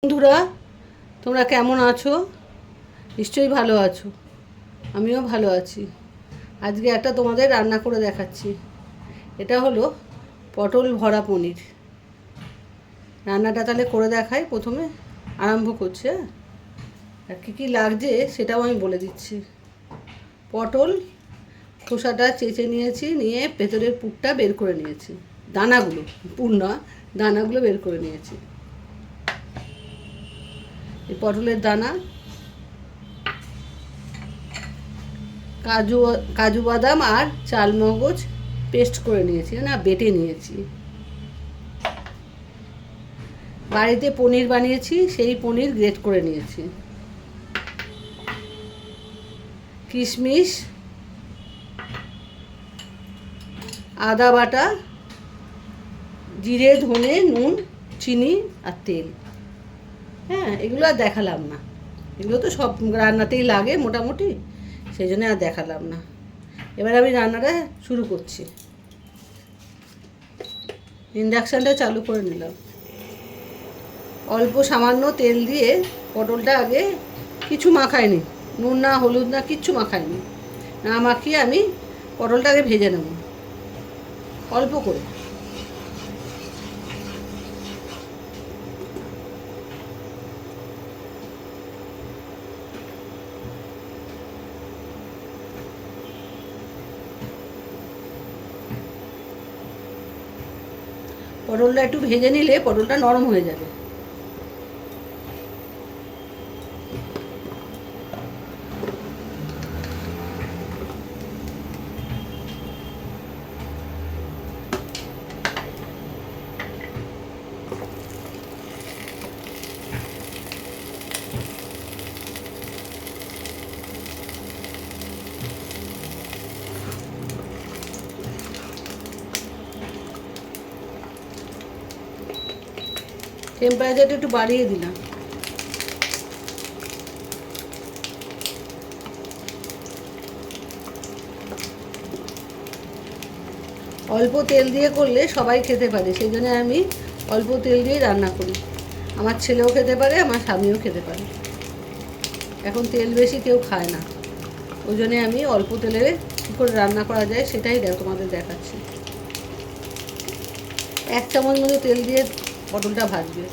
বন্ধুরা, তোমরা কেমন আছো? নিশ্চয়ই ভালো আছো। আমিও ভালো আছি। আজকে একটা তোমাদের রান্না করে দেখাচ্ছি। এটা হলো পটল ভরা পনির। রান্নাটা তাহলে করে দেখাই। প্রথমে আরম্ভ করছি। আর কী কী লাগছে সেটাও আমি বলে দিচ্ছি। পটল খোসাটা চেঁচে নিয়েছি, নিয়ে ভেতরের পুরটা বের করে নিয়েছি। দানাগুলো, পুর না, দানাগুলো বের করে নিয়েছি। এই পটলের দানা, কাজু বাদাম আর চালমগজ পেস্ট করে নিয়েছি, না বেটে নিয়েছি। বাড়িতে পনির বানিয়েছি, সেই পনির গ্রেট করে নিয়েছি। কিশমিশ, আদা বাটা, জিরে ধনে নুন চিনি আর তেল। হ্যাঁ, এগুলো আর দেখালাম না, এগুলো তো সব রান্নাতেই লাগে মোটামুটি, সেই জন্য আর দেখালাম না। এবার আমি রান্নাটা শুরু করছি। ইন্ডাকশানটা চালু করে নিলাম। অল্প সামান্য তেল দিয়ে পটলটা আগে কিছু মাখাইনি, নুন না হলুদ না কিচ্ছু মাখাইনি, না মাখিয়ে আমি পটলটা আগে ভেজে নেব অল্প করে। পটলটা একটু ভেজে নিলে পটলটা নরম হয়ে যাবে। টেম্পারেচারটা একটু বাড়িয়ে দিলাম। অল্প তেল দিয়ে করলে সবাই খেতে পারে, সেই জন্য আমি অল্প তেল দিয়ে রান্না করি। আমার ছেলেও খেতে পারে, আমার স্বামীও খেতে পারে। এখন তেল বেশি কেউ খায় না, ওই জন্যে আমি অল্প তেলে কী করে রান্না করা যায় সেটাই তোমাদের দেখাচ্ছি। 1 চামচ মতো তেল দিয়ে পটলটা ভাজবে।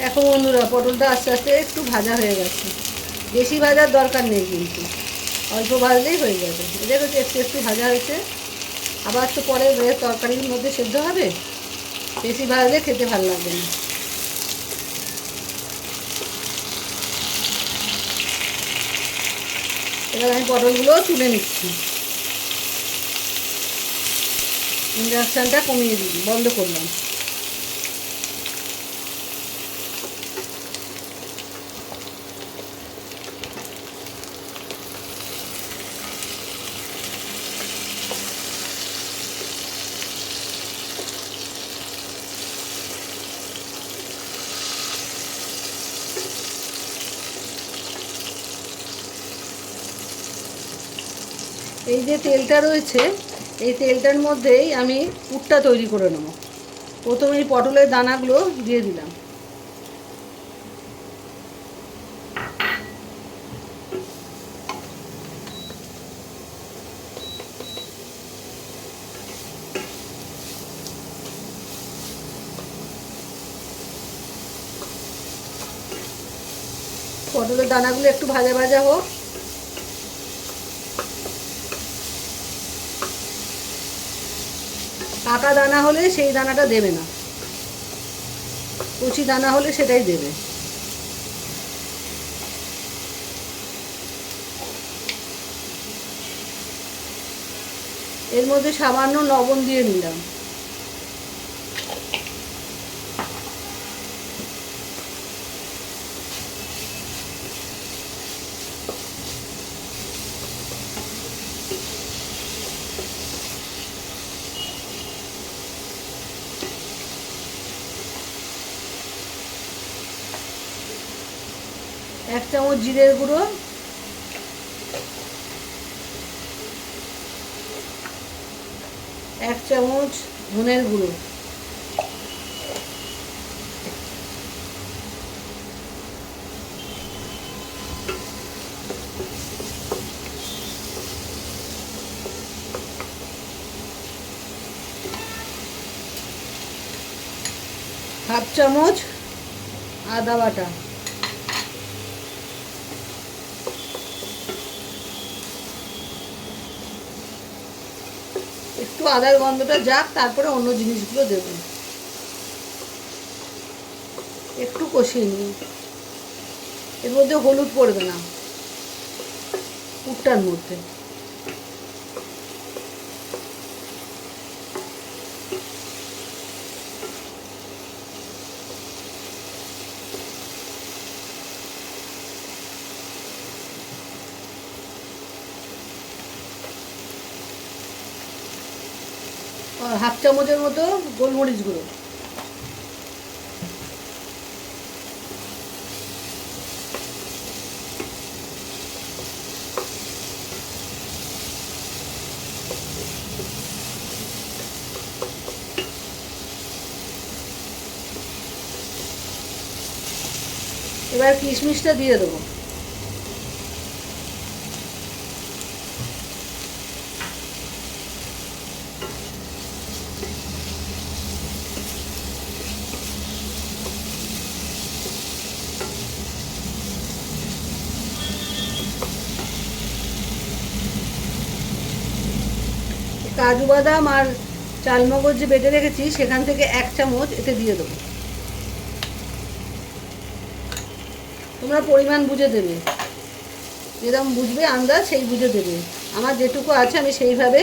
এখন বন্ধুরা, পটলটা আস্তে আস্তে একটু ভাজা হয়ে গেছে। বেশি ভাজার দরকার নেই, কিন্তু অল্প ভাজলেই হয়ে যাবে। এদের হচ্ছে একটু একটু ভাজা হয়েছে, আবার তো পরে তরকারির মধ্যে সেদ্ধ হবে, বেশি ভাজলে খেতে ভালো লাগবে না। এবার আমি পটলগুলো তুলে নিচ্ছি। ইন্ডাকশানটা কমিয়ে দিই, বন্ধ করলাম। এই যে তেলটা রয়েছে, এই তেলটার মধ্যেই আমি পুরটা তৈরি করে নেব। প্রথমে এই পটলের দানাগুলো দিয়ে দিলাম। পটলের দানাগুলো একটু ভাজা ভাজা হোক। পাকা দানা হলে সেই দানাটা দেবে না, কচি দানা হলে সেটাই দেবে। এর মধ্যে সামান্য লবণ দিয়ে নিলাম। এক চামচ জিরের গুঁড়ো, এক চামচ ধনের গুঁড়ো, হাফ চামচ আদা বাটা, একটু আদার গন্ধটা যাক, তারপরে অন্য জিনিসগুলো দেব। একটু কষিয়ে নিই। এর মধ্যে হলুদ পড়বে না, পুরটার মধ্যে। হাফ চামচের মতো গোলমরিচ গুঁড়ো, এবার কিশমিশটা দিয়ে দেবো। কাজু বাদাম আর চালমগজ যে বেটে রেখেছি সেখান থেকে এক চামচ এতে দিয়ে দেবো। তোমরা পরিমাণ বুঝে দেবে, যেরকম বুঝবে আন্দাজ সেই বুঝে দেবে। আমার যেটুকু আছে আমি সেইভাবে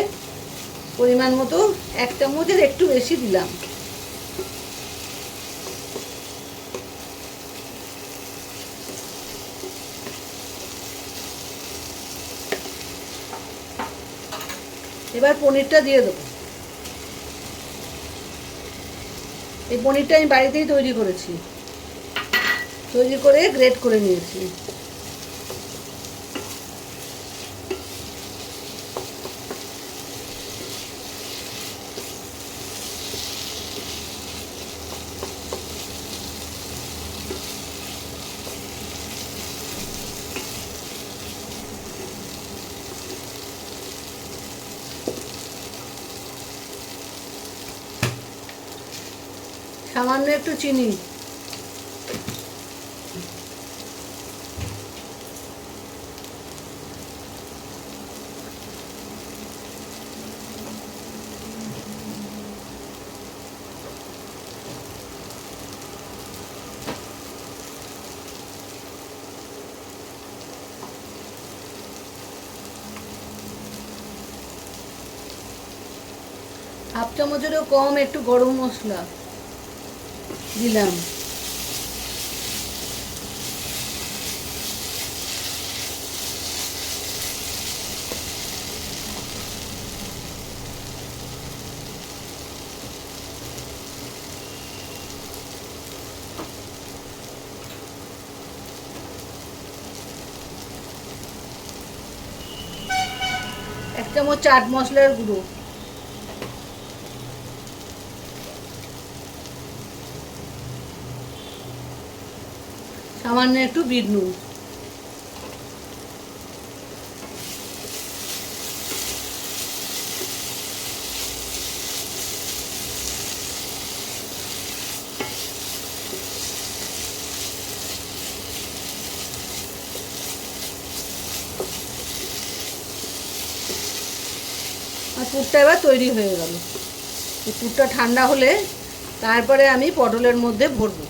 পরিমাণ মতো এক চামচের একটু বেশি দিলাম। এবার পনিরটা দিয়ে দেবো। এই পনিরটা আমি বাড়িতেই তৈরি করেছি, তৈরি করে গ্রেট করে নিয়েছি। সামান্য একটু চিনি, হাফ চামচেরও কম একটু গরম মশলা দিলাম। এক চামচ চাট মশলার গুঁড়ো, সামান্য একটু বিট নুন, পুরটা এবার তৈরি হয়ে গেল। এই পুরটা ঠান্ডা হলে তারপরে আমি পটলের মধ্যে ভরবো।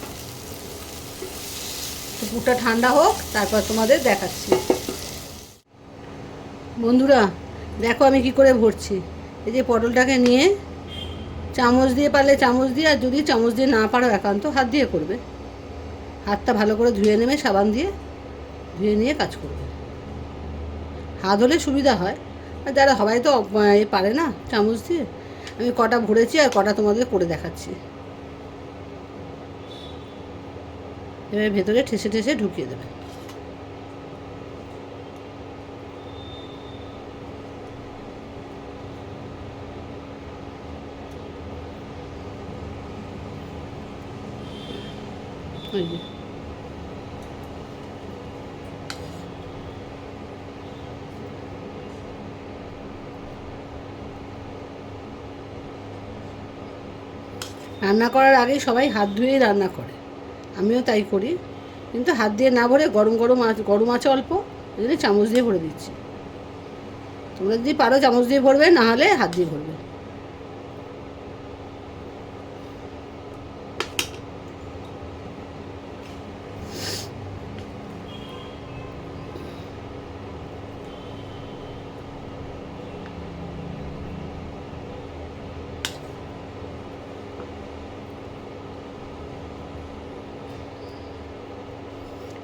তো পুরটা ঠান্ডা হোক, তারপর তোমাদের দেখাচ্ছি। বন্ধুরা দেখো আমি কি করে ভরছি। এই যে পটলটাকে নিয়ে চামচ দিয়ে, পারলে চামচ দিয়ে, আর যদি চামচ দিয়ে না পারো একান্ত হাত দিয়ে করবে। হাতটা ভালো করে ধুয়ে নেবে, সাবান দিয়ে ধুয়ে নিয়ে কাজ করবে। হাত হলে সুবিধা হয়, আর যারা সবাই তো পারে না চামচ দিয়ে। আমি কটা ভরেছি আর কটা তোমাদের করে দেখাচ্ছি। এবার ভেতরে ঠেসে ঠেসে ঢুকিয়ে দেবে। ওই যে রান্না করার আগেই সবাই হাত ধুয়েই রান্না করে, আমিও তাই করি। কিন্তু হাত দিয়ে না ভরে গরম আছে অল্প, ওই জন্য চামচ দিয়ে ভরে দিচ্ছি। তোমরা যদি পারো চামচ দিয়ে ভরবে, না হলে হাত দিয়ে ভরবে।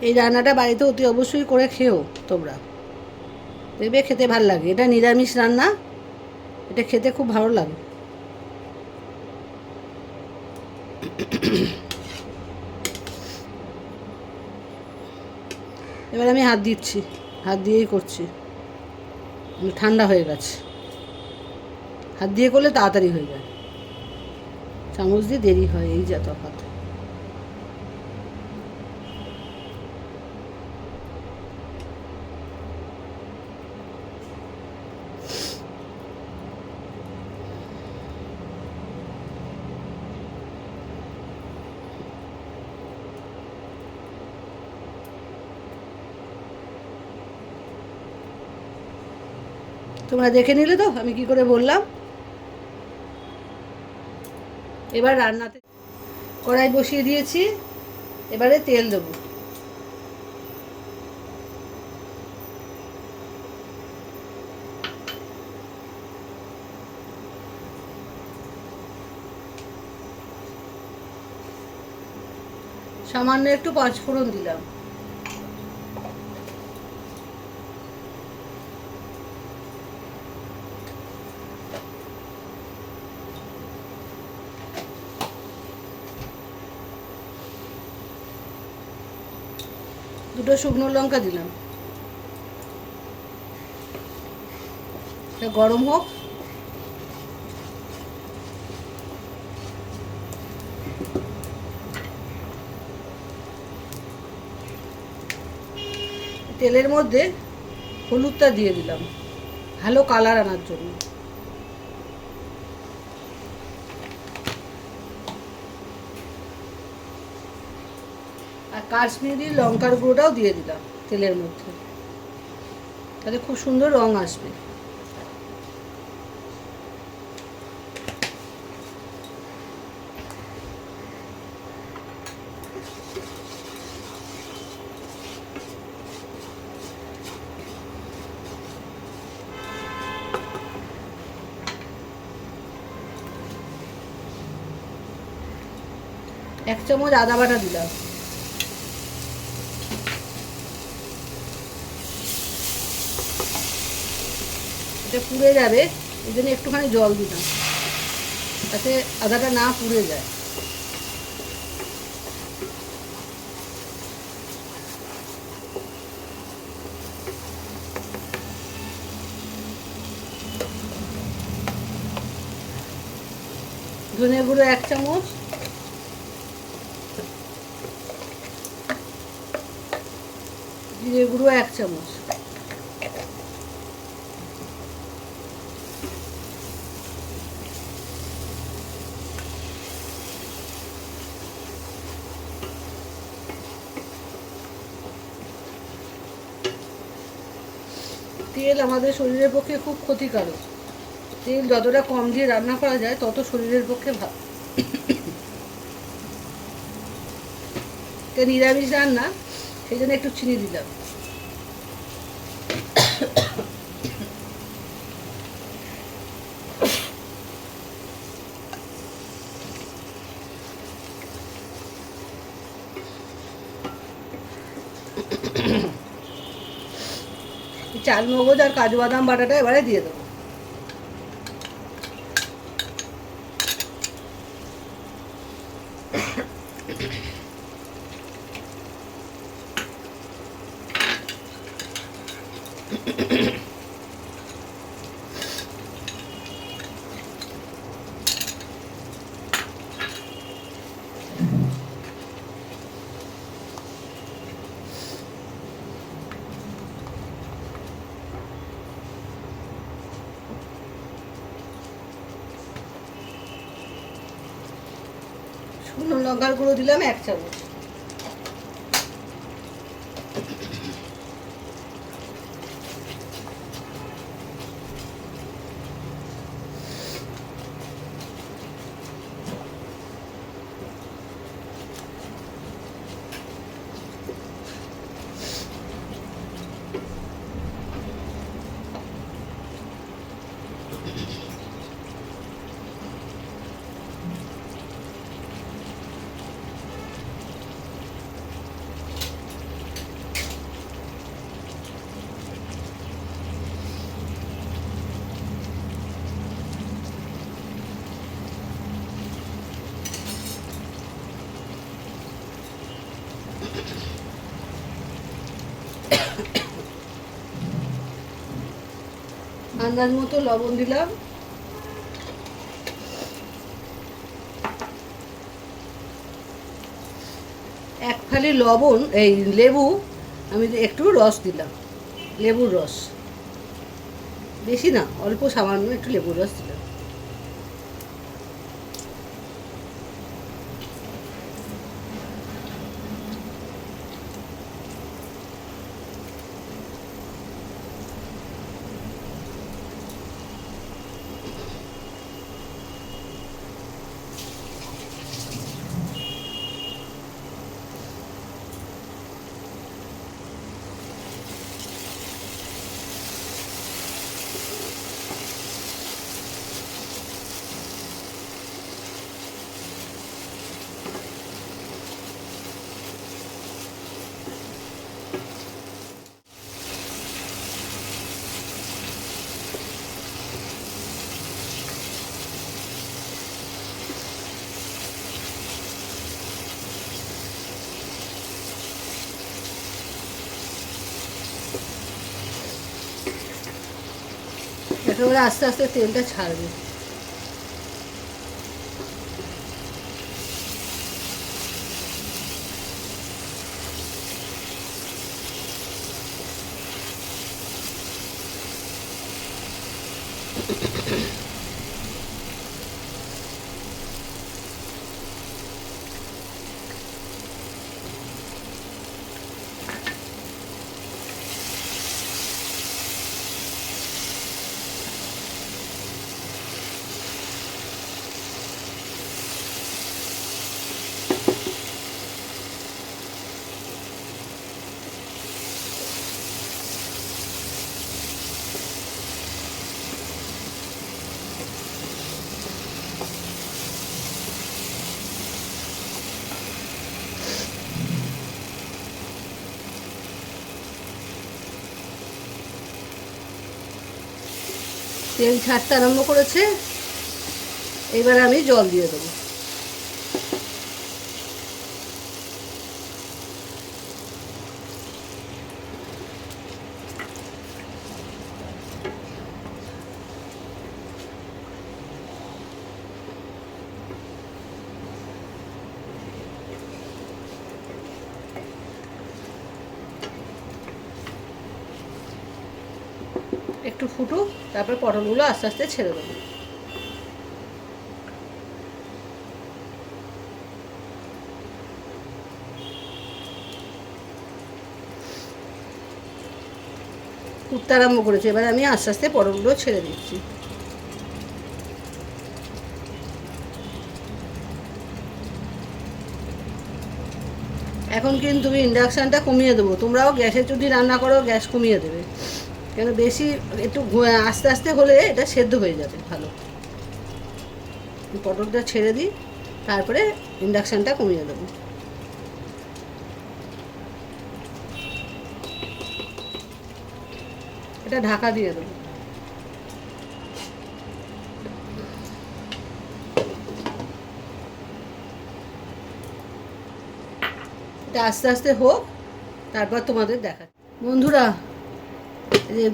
এই রান্নাটা বাড়িতে অতি অবশ্যই করে খেও তোমরা, দেখবে খেতে ভালো লাগে। এটা নিরামিষ রান্না, এটা খেতে খুব ভালো লাগে। এবার আমি হাত দিচ্ছি, হাত দিয়েই করছি। ঠান্ডা হয়ে গেছে, হাত দিয়ে করলে তাড়াতাড়ি হয়ে যায়, চামচ দিয়ে দেরি হয়, এই যা তফাৎ। তোমরা দেখে নিলে তো আমি কি করে বললাম। এবার রান্নাতে কড়াই বসিয়ে দিয়েছি, এবারে তেল দেবো। সামান্য একটু পাঁচফোড়ন দিলাম। দুটো শুকনো লঙ্কা দিলাম। এটা গরম হোক। তেলের মধ্যে হলুদটা দিয়ে দিলাম ভালো কালার আনার জন্য। আর কাশ্মীরি লঙ্কার গুঁড়োটাও দিয়ে দিলাম তেলের মধ্যে, তাহলে খুব সুন্দর রং আসবে। এক চামচ আদা বাটা দিলাম। এটা পুড়ে যাবে, এই জন্য একটুখানি জল দিলাম, যাতে আদাটা না পুড়ে যায়। ধনে গুঁড়ো এক চামচ, জিরে গুঁড়ো এক চামচ, তেল আমাদের শরীরের পক্ষে খুব ক্ষতিকারক। তেল যতটা কম দিয়ে রান্না করা যায় তত শরীরের পক্ষে ভালো। নিরামিষ রান্না, সেই জন্য একটু চিনি দিলাম। চাল মগজ আর কাজু বাদাম বাটাটা এবারে দিয়ে দেবো। শুকনো লঙ্কার গুঁড়ো দিলাম 1 চামচ। আন্দাজ মতো লবণ দিলাম। এক ফালি লবণ, এই লেবু আমি একটু রস দিলাম, লেবুর রস, বেশি না, অল্প সামান্য একটু লেবুর রস দিলাম। একেবারে আস্তে আস্তে তেলটা ছাড়বে। তেল ছাড়তে আরম্ভ করেছে, এবার আমি জল দিয়ে দেবো। একটু ফুটুক, তারপর পটলগুলো আস্তে আস্তে ছেড়ে দেবো। ফুটতে আরম্ভ করেছে, এবার আমি আস্তে আস্তে পটলগুলো ছেড়ে দিচ্ছি। এখন কিন্তু তুমি ইন্ডাকশানটা কমিয়ে দেবো। তোমরাও গ্যাসে যদি রান্না করো গ্যাস কমিয়ে দেবে, কেন বেশি একটু আস্তে আস্তে হলে এটা সেদ্ধ হয়ে যাবে ভালো। পটলটা ছেড়ে দিই, তারপরে ইন্ডাকশানটা কমিয়ে দেবো। এটা ঢাকা দিয়ে দেবো। এটা আস্তে আস্তে হোক, তারপর তোমাদের দেখা। বন্ধুরা,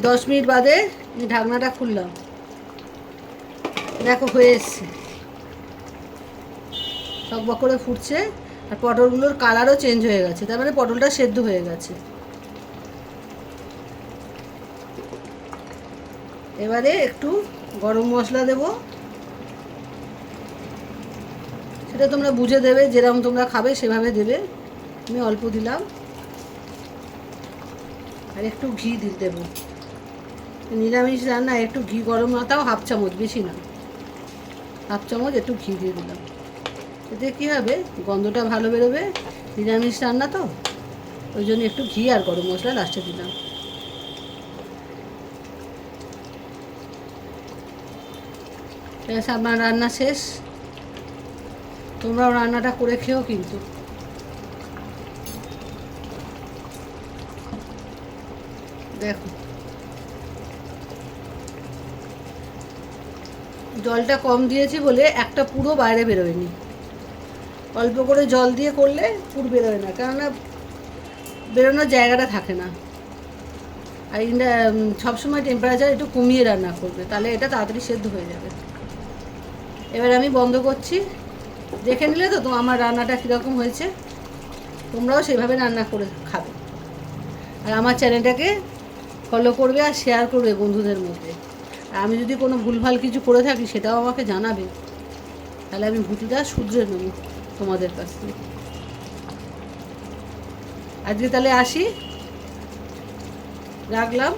10 মিনিট বাদে আমি ঢাকনাটা খুললাম, দেখো হয়ে এসছে, টকবক করে ফুটছে, আর পটলগুলোর কালারও চেঞ্জ হয়ে গেছে, তার মানে পটলটা সেদ্ধ হয়ে গেছে। এবারে একটু গরম মশলা দেব, সেটা তোমরা বুঝে দেবে, যেরকম তোমরা খাবে সেভাবে দেবে। আমি অল্প দিলাম, আর একটু ঘি দেবো। নিরামিষ রান্না একটু ঘি, গরম তাও হাফ চামচ, বেশি না, হাফ চামচ একটু ঘি দিয়ে দিলাম। এতে কী হবে, গন্ধটা ভালো বেরোবে, নিরামিষ রান্না তো, ওই জন্য একটু ঘি আর গরম মশলা লাস্টে দিলাম। ব্যাস, আমার রান্না শেষ। তোমরাও রান্নাটা করে খেও কিন্তু। দেখো, জলটা কম দিয়েছি বলে একটা পুরো বাইরে বেরোয়নি। অল্প করে জল দিয়ে করলে পুর বেরোয় না, কেননা বেরোনোর জায়গাটা থাকে না। আর সবসময় টেম্পারেচার একটু কমিয়ে রান্না করবে, তাহলে এটা তাড়াতাড়ি সেদ্ধ হয়ে যাবে। এবার আমি বন্ধ করছি। দেখে নিলে তো আমার রান্নাটা কীরকম হয়েছে, তোমরাও সেভাবে রান্না করে খাবে। আর আমার চ্যানেলটাকে ফলো করবে আর শেয়ার করবে বন্ধুদের মধ্যে। আর আমি যদি কোনো ভুলভাল কিছু করে থাকি সেটাও আমাকে জানাবে, তাহলে আমি ভুলটা শুধরে নেব তোমাদের কাছ থেকে। আজকে তাহলে আসি, রাখলাম।